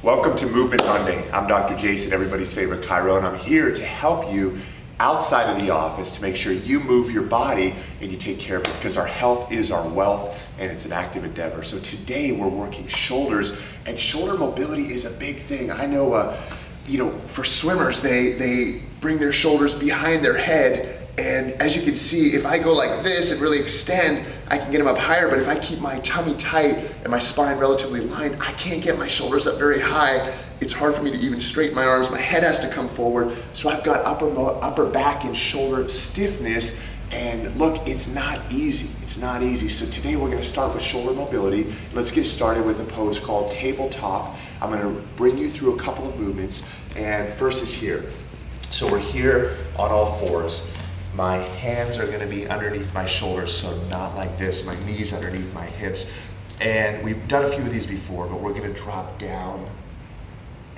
Welcome to Movement Monday. I'm Dr. Jason, everybody's favorite chiro, and I'm here to help you outside of the office to make sure you move your body and you take care of it, because our health is our wealth and it's an active endeavor. So today we're working shoulders, and shoulder mobility is a big thing. I know, for swimmers, they bring their shoulders behind their head, and as you can see, if I go like this and really extend, I can get them up higher, but if I keep my tummy tight and my spine relatively lined, I can't get my shoulders up very high. It's hard for me to even straighten my arms. My head has to come forward, so I've got upper back and shoulder stiffness, and look, it's not easy. It's not easy. So today we're gonna start with shoulder mobility. Let's get started with a pose called tabletop. I'm gonna bring you through a couple of movements, and first is here. So we're here on all fours. My hands are gonna be underneath my shoulders, so not like this. My knees underneath my hips. And we've done a few of these before, but we're gonna drop down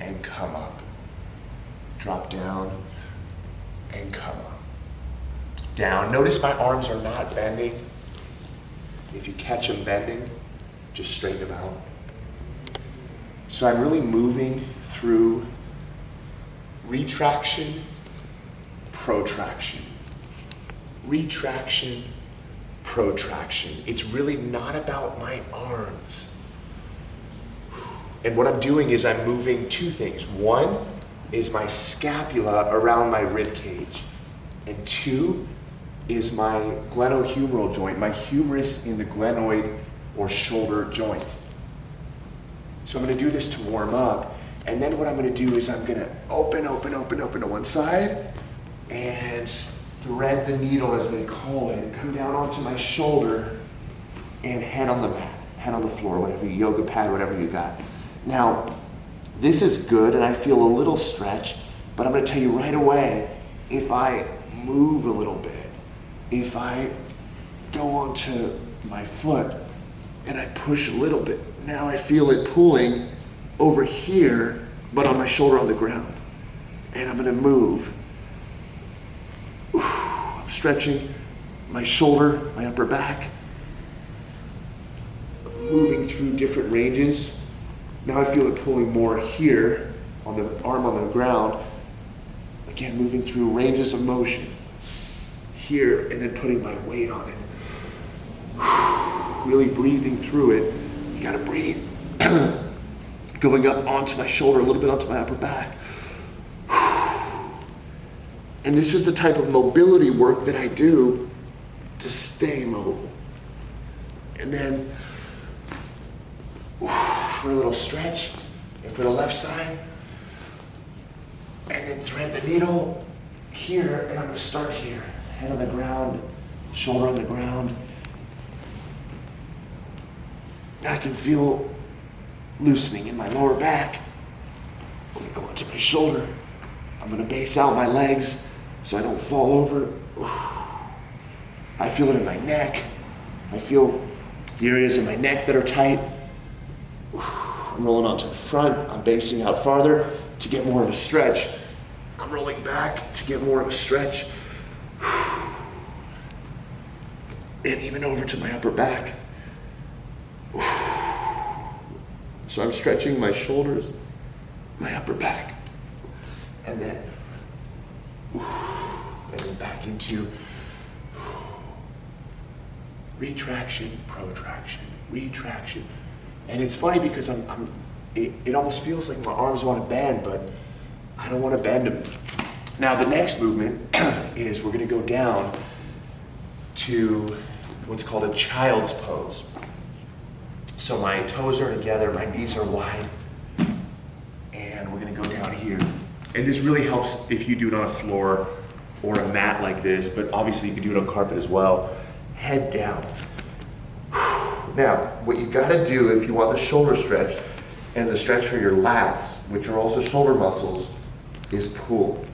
and come up. Drop down and come up. Down. Notice my arms are not bending. If you catch them bending, just straighten them out. So I'm really moving through retraction, protraction. Retraction, protraction. It's really not about my arms. And what I'm doing is I'm moving two things. One is my scapula around my rib cage, and two is my glenohumeral joint, my humerus in the glenoid or shoulder joint. So I'm gonna do this to warm up, and then what I'm gonna do is I'm gonna open to one side and thread the needle, as they call it, come down onto my shoulder and head on the mat, head on the floor, whatever, yoga pad, whatever you got. Now, this is good and I feel a little stretch, but I'm gonna tell you right away, if I move a little bit, if I go onto my foot and I push a little bit, now I feel it pulling over here, but on my shoulder on the ground. And I'm gonna move. I'm stretching my shoulder, my upper back, moving through different ranges. Now I feel it pulling more here on the arm on the ground. Again, moving through ranges of motion here, and then putting my weight on it. Really breathing through it. You gotta breathe. Going up onto my shoulder, a little bit onto my upper back. And this is the type of mobility work that I do to stay mobile. And then for a little stretch, and for the left side, and then thread the needle here, and I'm gonna start here. Head on the ground, shoulder on the ground. I can feel loosening in my lower back. I'm gonna go onto my shoulder. I'm gonna base out my legs so I don't fall over. I feel it in my neck. I feel the areas in my neck that are tight. I'm rolling onto the front. I'm basing out farther to get more of a stretch. I'm rolling back to get more of a stretch. And even over to my upper back. So I'm stretching my shoulders, my upper back, and then back into retraction, protraction, retraction. And it's funny because it almost feels like my arms want to bend, but I don't want to bend them. Now the next movement is we're going to go down to what's called a child's pose. So my toes are together, my knees are wide, and we're gonna go down here. And this really helps if you do it on a floor or a mat like this, but obviously you can do it on carpet as well. Head down. Now, what you gotta do if you want the shoulder stretch and the stretch for your lats, which are also shoulder muscles, is pull.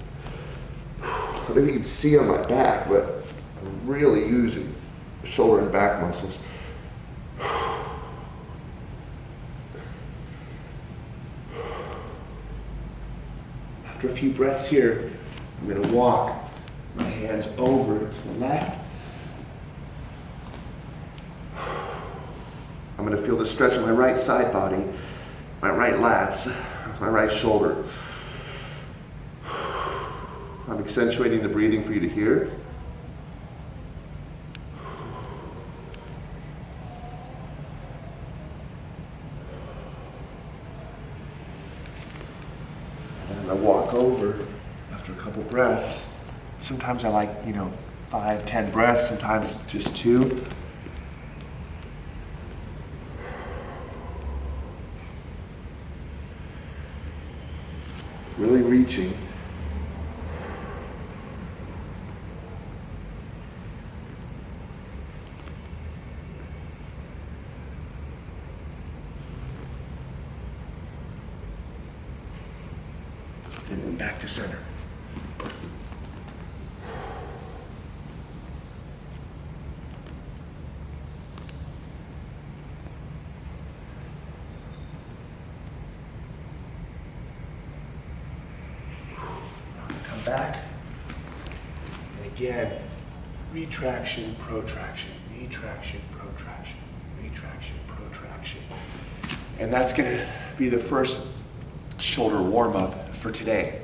I don't know if you can see on my back, but I'm really using shoulder and back muscles. After a few breaths here, I'm going to walk my hands over to the left. I'm going to feel the stretch on my right side body, my right lats. I'm my right shoulder. I'm accentuating the breathing for you to hear. And I walk over after a couple breaths. Sometimes I like, 5, 10 breaths, sometimes just 2. Really reaching. And then back to center. Come back. And again, retraction, protraction, retraction, protraction, retraction, protraction. And that's gonna be the first shoulder warm-up for today.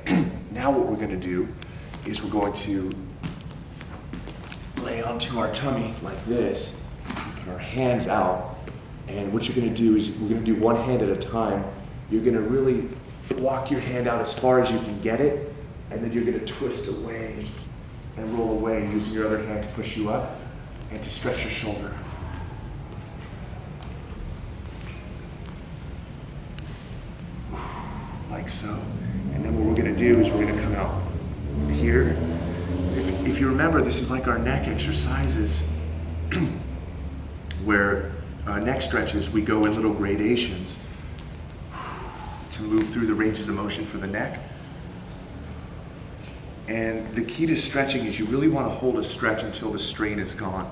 Now what we're going to do is we're going to lay onto our tummy like this, put our hands out, and what you're going to do is we're going to do one hand at a time. You're going to really walk your hand out as far as you can get it, and then you're going to twist away and roll away using your other hand to push you up and to stretch your shoulder. Like so. And then what we're going to do is we're going to come out here. If you remember, this is like our neck exercises where neck stretches, we go in little gradations to move through the ranges of motion for the neck. And the key to stretching is you really want to hold a stretch until the strain is gone.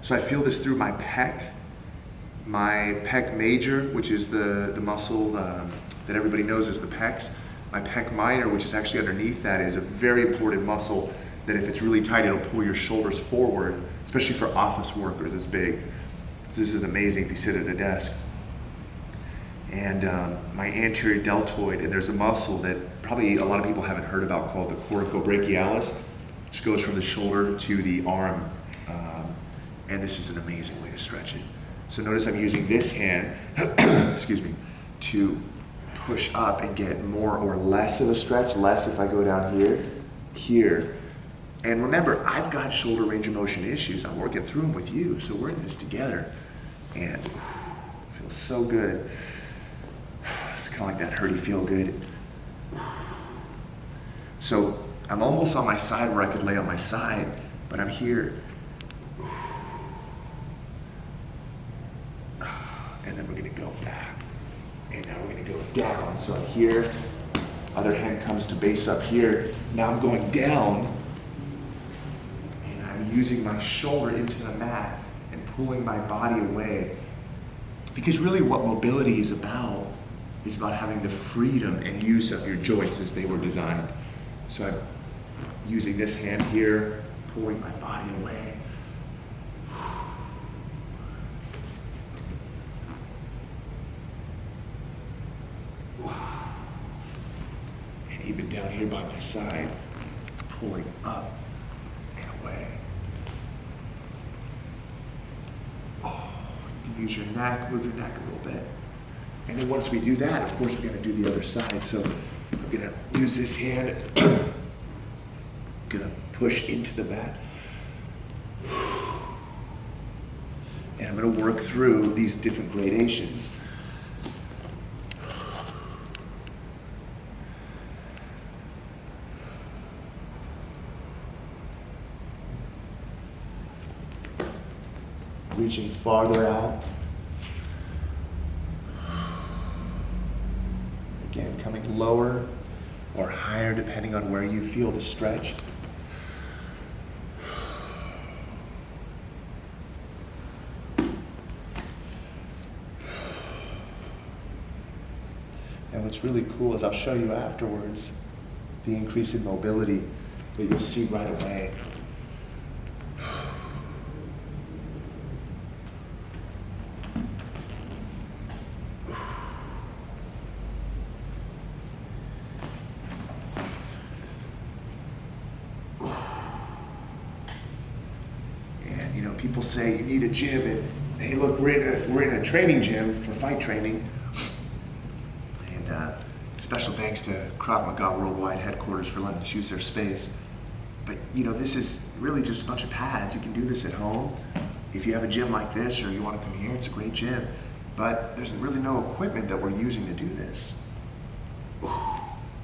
So I feel this through my pec major, which is the muscle that everybody knows as the pecs. My pec minor, which is actually underneath that, is a very important muscle that if it's really tight, it'll pull your shoulders forward, especially for office workers, it's big. So this is amazing if you sit at a desk. And my anterior deltoid, and there's a muscle that probably a lot of people haven't heard about called the coracobrachialis, which goes from the shoulder to the arm. And this is an amazing way to stretch it. So notice I'm using this hand, excuse me, to push up and get more or less of a stretch, less if I go down here. And remember, I've got shoulder range of motion issues. I'm working through them with you, so we're in this together. And it feels so good. It's kind of like that hurty feel good. So I'm almost on my side where I could lay on my side, but I'm here. And then we're going to go back. And now we're going to go down. So I'm here. Other hand comes to base up here. Now I'm going down. And I'm using my shoulder into the mat and pulling my body away. Because really what mobility is about having the freedom and use of your joints as they were designed. So I'm using this hand here, pulling my body away. And even down here by my side, pulling up and away. Oh, you can use your neck, move your neck a little bit. And then once we do that, of course, we're going to do the other side. So I'm going to use this hand, going to push into the mat. And I'm going to work through these different gradations. Reaching farther out. Again, coming lower or higher depending on where you feel the stretch. And what's really cool is I'll show you afterwards the increase in mobility that you'll see right away. people say you need a gym, and hey, look, we're in a training gym for fight training. And special thanks to Krav Maga Worldwide headquarters for letting us use their space. But you know, this is really just a bunch of pads. You can do this at home. If you have a gym like this or you want to come here, it's a great gym. But there's really no equipment that we're using to do this. Ooh.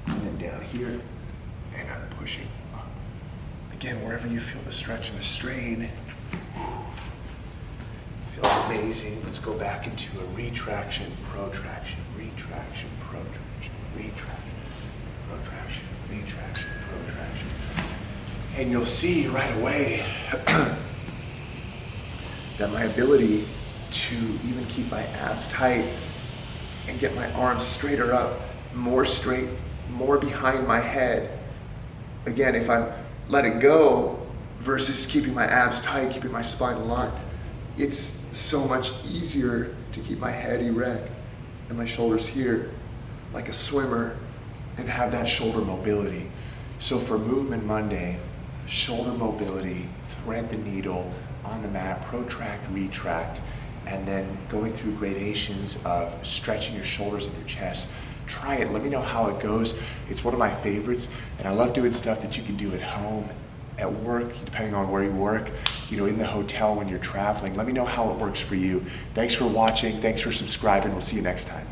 And then down here, and I'm pushing up. Again, wherever you feel the stretch and the strain. Feels amazing. Let's go back into a retraction, protraction, retraction, protraction, retraction, protraction, retraction, protraction. And you'll see right away that my ability to even keep my abs tight and get my arms straighter up, more straight, more behind my head. Again, if I'm letting go versus keeping my abs tight, keeping my spine aligned, it's so much easier to keep my head erect and my shoulders here like a swimmer and have that shoulder mobility. So for Movement Monday, shoulder mobility, thread the needle on the mat, protract, retract, and then going through gradations of stretching your shoulders and your chest. Try it, let me know how it goes. It's one of my favorites, and I love doing stuff that you can do at home, at work, depending on where you work, you know, in the hotel when you're traveling. Let me know how it works for you. Thanks for watching, thanks for subscribing, we'll see you next time.